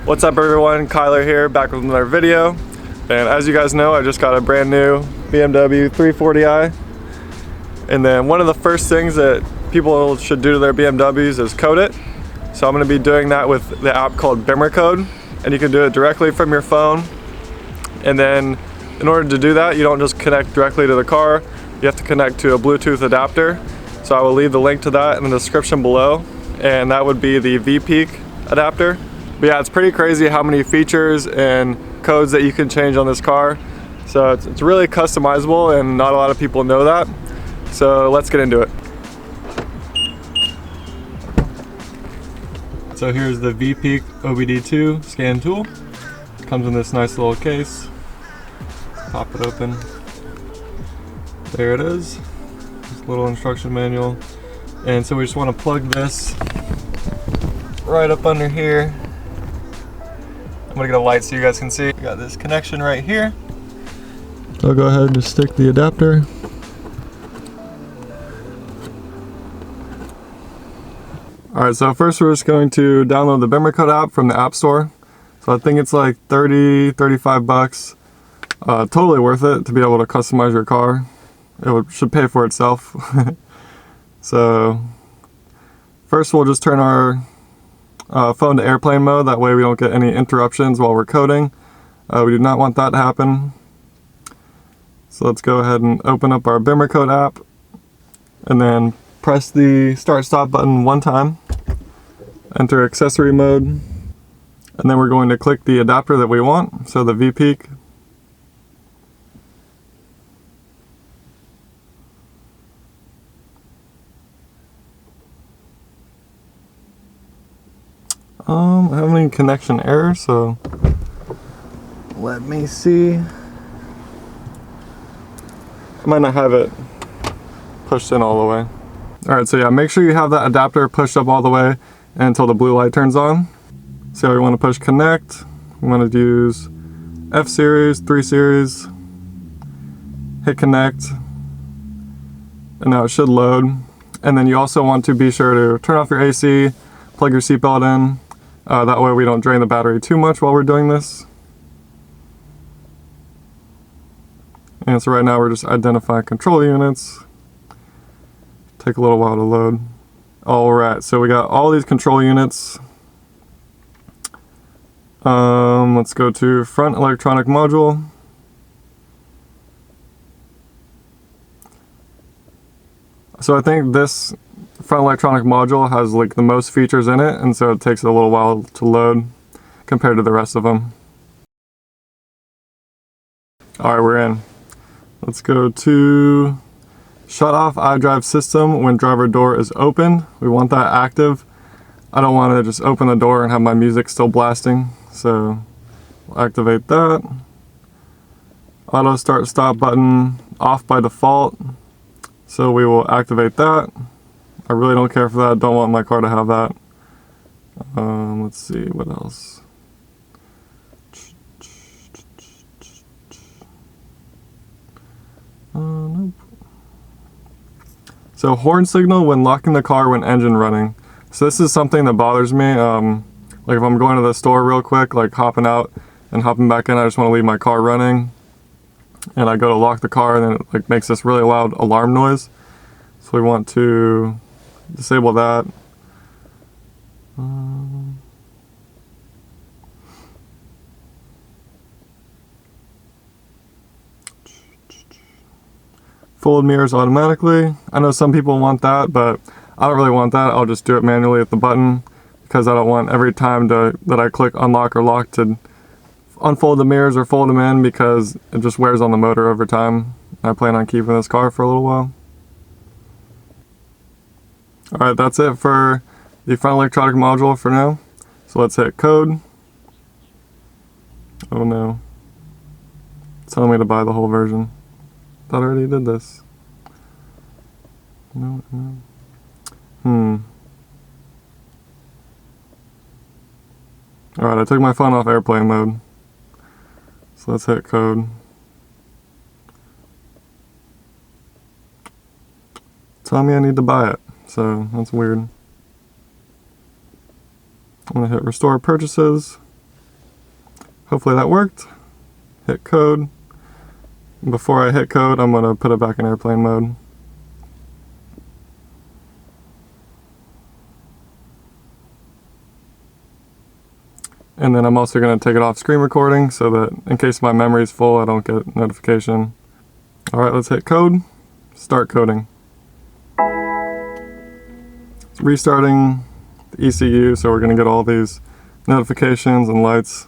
What's up everyone, Kyler here, back with another video. And as you guys know, I just got a brand new BMW 340i. And then one of the first things that people should do to their BMWs is code it. So I'm going to be doing that with the app called Bimmercode. And you can do it directly from your phone. And then in order to do that, you don't just connect directly to the car. You have to connect to a Bluetooth adapter. So I will leave the link to that in the description below. And that would be the V-Peak adapter. But yeah, it's pretty crazy how many features and codes that you can change on this car. So it's really customizable and not a lot of people know that. So let's get into it. So here's the V-Peak OBD2 scan tool. It comes in this nice little case. Let's pop it open. There it is. This little instruction manual. And so we just want to plug this right up under here. I'm gonna get a light so you guys can see. We got this connection right here. I'll go ahead and just stick the adapter. Alright, so first we're just going to download the Bimmercode app from the App Store. So I think it's like 35 bucks. Totally worth it to be able to customize your car. Should pay for itself. So first we'll just turn our phone to airplane mode, that way we don't get any interruptions while we're coding. We do not want that to happen. So let's go ahead and open up our Bimmercode app and then press the start stop button one time, enter accessory mode, and then we're going to click the adapter that we want, so the V-Peak. I'm having connection error, so let me see. I might not have it pushed in all the way. Alright, so yeah, make sure you have that adapter pushed up all the way until the blue light turns on. So we want to push connect. We want to use F series, 3 series, hit connect, and now it should load. And then you also want to be sure to turn off your AC, plug your seatbelt in. That way we don't drain the battery too much while we're doing this. And so right now we're just identifying control units. Take a little while to load. Alright, so we got all these control units. Let's go to front electronic module. So I think this front electronic module has like the most features in it, and so it takes a little while to load compared to the rest of them. Alright, we're in. Let's go to shut off iDrive system when driver door is open. We want that active. I don't want to just open the door and have my music still blasting, so we'll activate that. Auto start stop button off by default, so we will activate that. I really don't care for that, don't want my car to have that. Let's see, what else? Nope. So horn signal when locking the car when engine running. So this is something that bothers me. Like if I'm going to the store real quick, like hopping out and hopping back in, I just want to leave my car running. And I go to lock the car and then it like makes this really loud alarm noise. So we want to disable that. Fold mirrors automatically. I know some people want that, but I don't really want that. I'll just do it manually at the button because I don't want every time that I click unlock or lock to unfold the mirrors or fold them in, because it just wears on the motor over time. I plan on keeping this car for a little while. Alright, that's it for the front electronic module for now. So let's hit code. Oh no. It's telling me to buy the whole version. Thought I already did this. No. Alright, I took my phone off airplane mode. So let's hit code. Telling me I need to buy it, so that's weird. I'm gonna hit restore purchases. Hopefully that worked. Hit code. Before I hit code, I'm gonna put it back in airplane mode. And then I'm also going to take it off screen recording so that in case my memory is full, I don't get notification. All right, let's hit code, start coding. It's restarting the ECU, so we're going to get all these notifications and lights.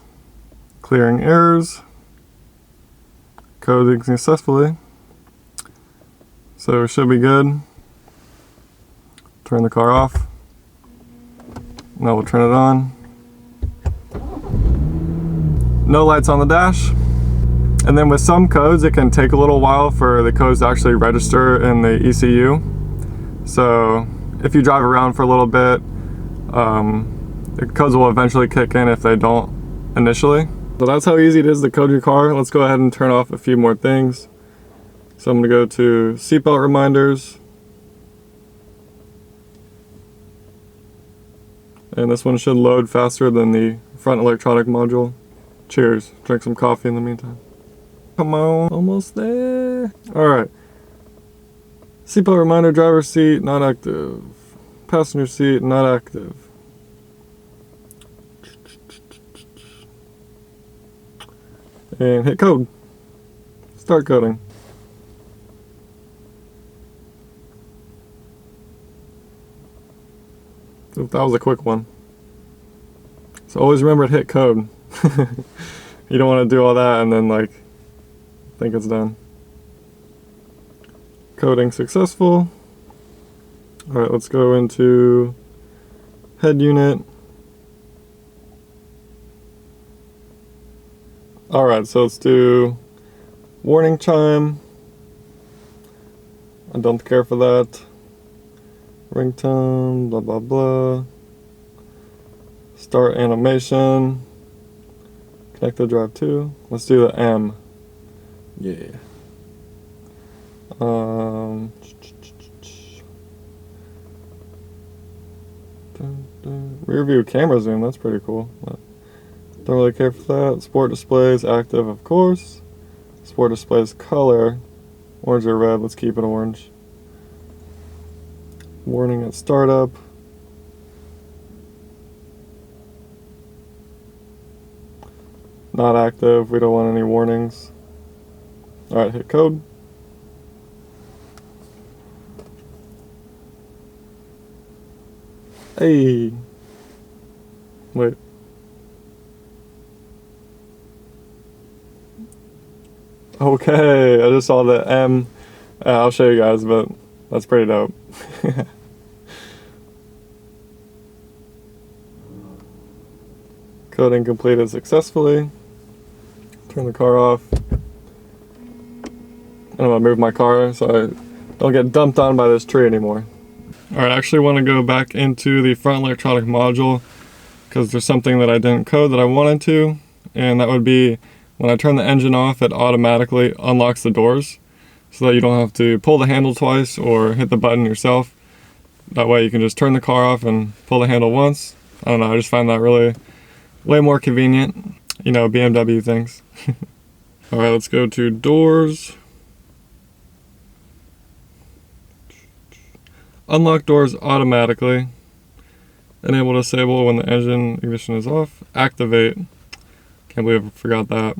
Clearing errors. Coding successfully. So it should be good. Turn the car off. Now we'll turn it on. No lights on the dash. And then with some codes, it can take a little while for the codes to actually register in the ECU. So if you drive around for a little bit, the codes will eventually kick in if they don't initially. So that's how easy it is to code your car. Let's go ahead and turn off a few more things. So I'm gonna go to seatbelt reminders. And this one should load faster than the front electronic module. Cheers. Drink some coffee in the meantime. Come on, almost there. Alright. Seatbelt reminder, driver's seat, not active. Passenger seat, not active. And hit code. Start coding. So that was a quick one. So always remember to hit code. You don't want to do all that and then like think it's done. Coding successful. Alright, let's go into head unit. Alright, so let's do warning chime. I don't care for that. Ringtone, blah blah blah. Start animation. Connect the drive to. Let's do the M. Yeah. Rear view camera zoom, that's pretty cool. Don't really care for that. Sport displays, active of course. Sport displays color. Orange or red, let's keep it orange. Warning at startup. Not active, we don't want any warnings. Alright, hit code. Hey. Wait. Okay, I just saw the M. I'll show you guys, but that's pretty dope. Coding completed successfully. Turn the car off. I'm gonna move my car so I don't get dumped on by this tree anymore. Alright, I actually want to go back into the front electronic module because there's something that I didn't code that I wanted to, and that would be when I turn the engine off, it automatically unlocks the doors so that you don't have to pull the handle twice or hit the button yourself. That way you can just turn the car off and pull the handle once. I don't know, I just find that really way more convenient. You know, BMW things. Alright, let's go to doors. Unlock doors automatically. Enable disable when the engine ignition is off. Activate. Can't believe I forgot that.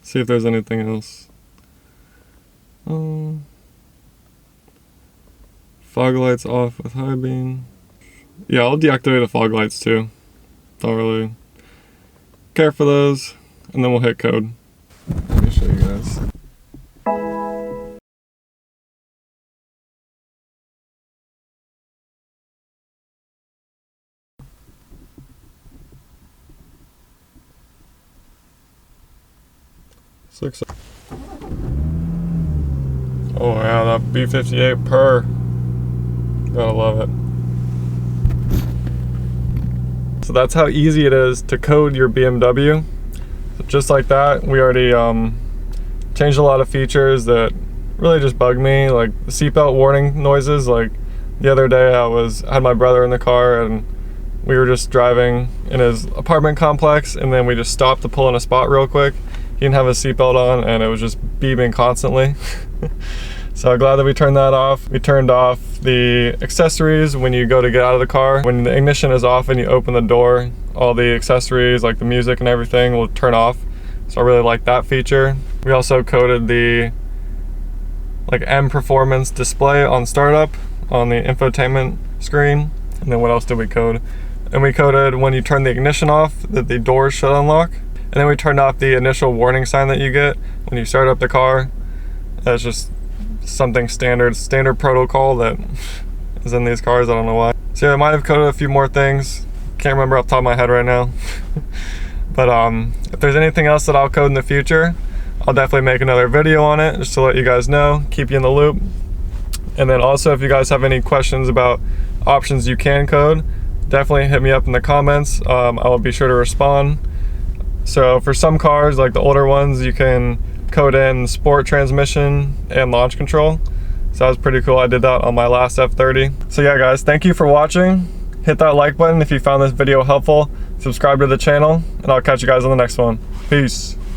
See if there's anything else. Fog lights off with high beam. Yeah, I'll deactivate the fog lights too. Don't really care for those. And then we'll hit code. Let me show you guys. Oh yeah, that B58 purr. Gotta love it. So that's how easy it is to code your BMW. So just like that, we already changed a lot of features that really just bug me, like the seatbelt warning noises. Like the other day I had my brother in the car and we were just driving in his apartment complex, and then we just stopped to pull in a spot real quick. He didn't have his seatbelt on, and it was just beeping constantly. So I'm glad that we turned that off. We turned off the accessories when you go to get out of the car. When the ignition is off and you open the door, all the accessories like the music and everything will turn off. So I really like that feature. We also coded the like M performance display on startup on the infotainment screen. And then what else did we code? And we coded when you turn the ignition off that the doors should unlock. And then we turned off the initial warning sign that you get when you start up the car. That's just something standard protocol that is in these cars. I don't know why. So yeah, I might have coded a few more things. Can't remember off the top of my head right now. But if there's anything else that I'll code in the future, I'll definitely make another video on it just to let you guys know, keep you in the loop. And then also if you guys have any questions about options you can code, definitely hit me up in the comments. I will be sure to respond. So for some cars, like the older ones, you can code in sport transmission and launch control. So that was pretty cool. I did that on my last F30. So yeah guys, thank you for watching. Hit that like button if you found this video helpful. Subscribe to the channel, and I'll catch you guys on the next one. Peace.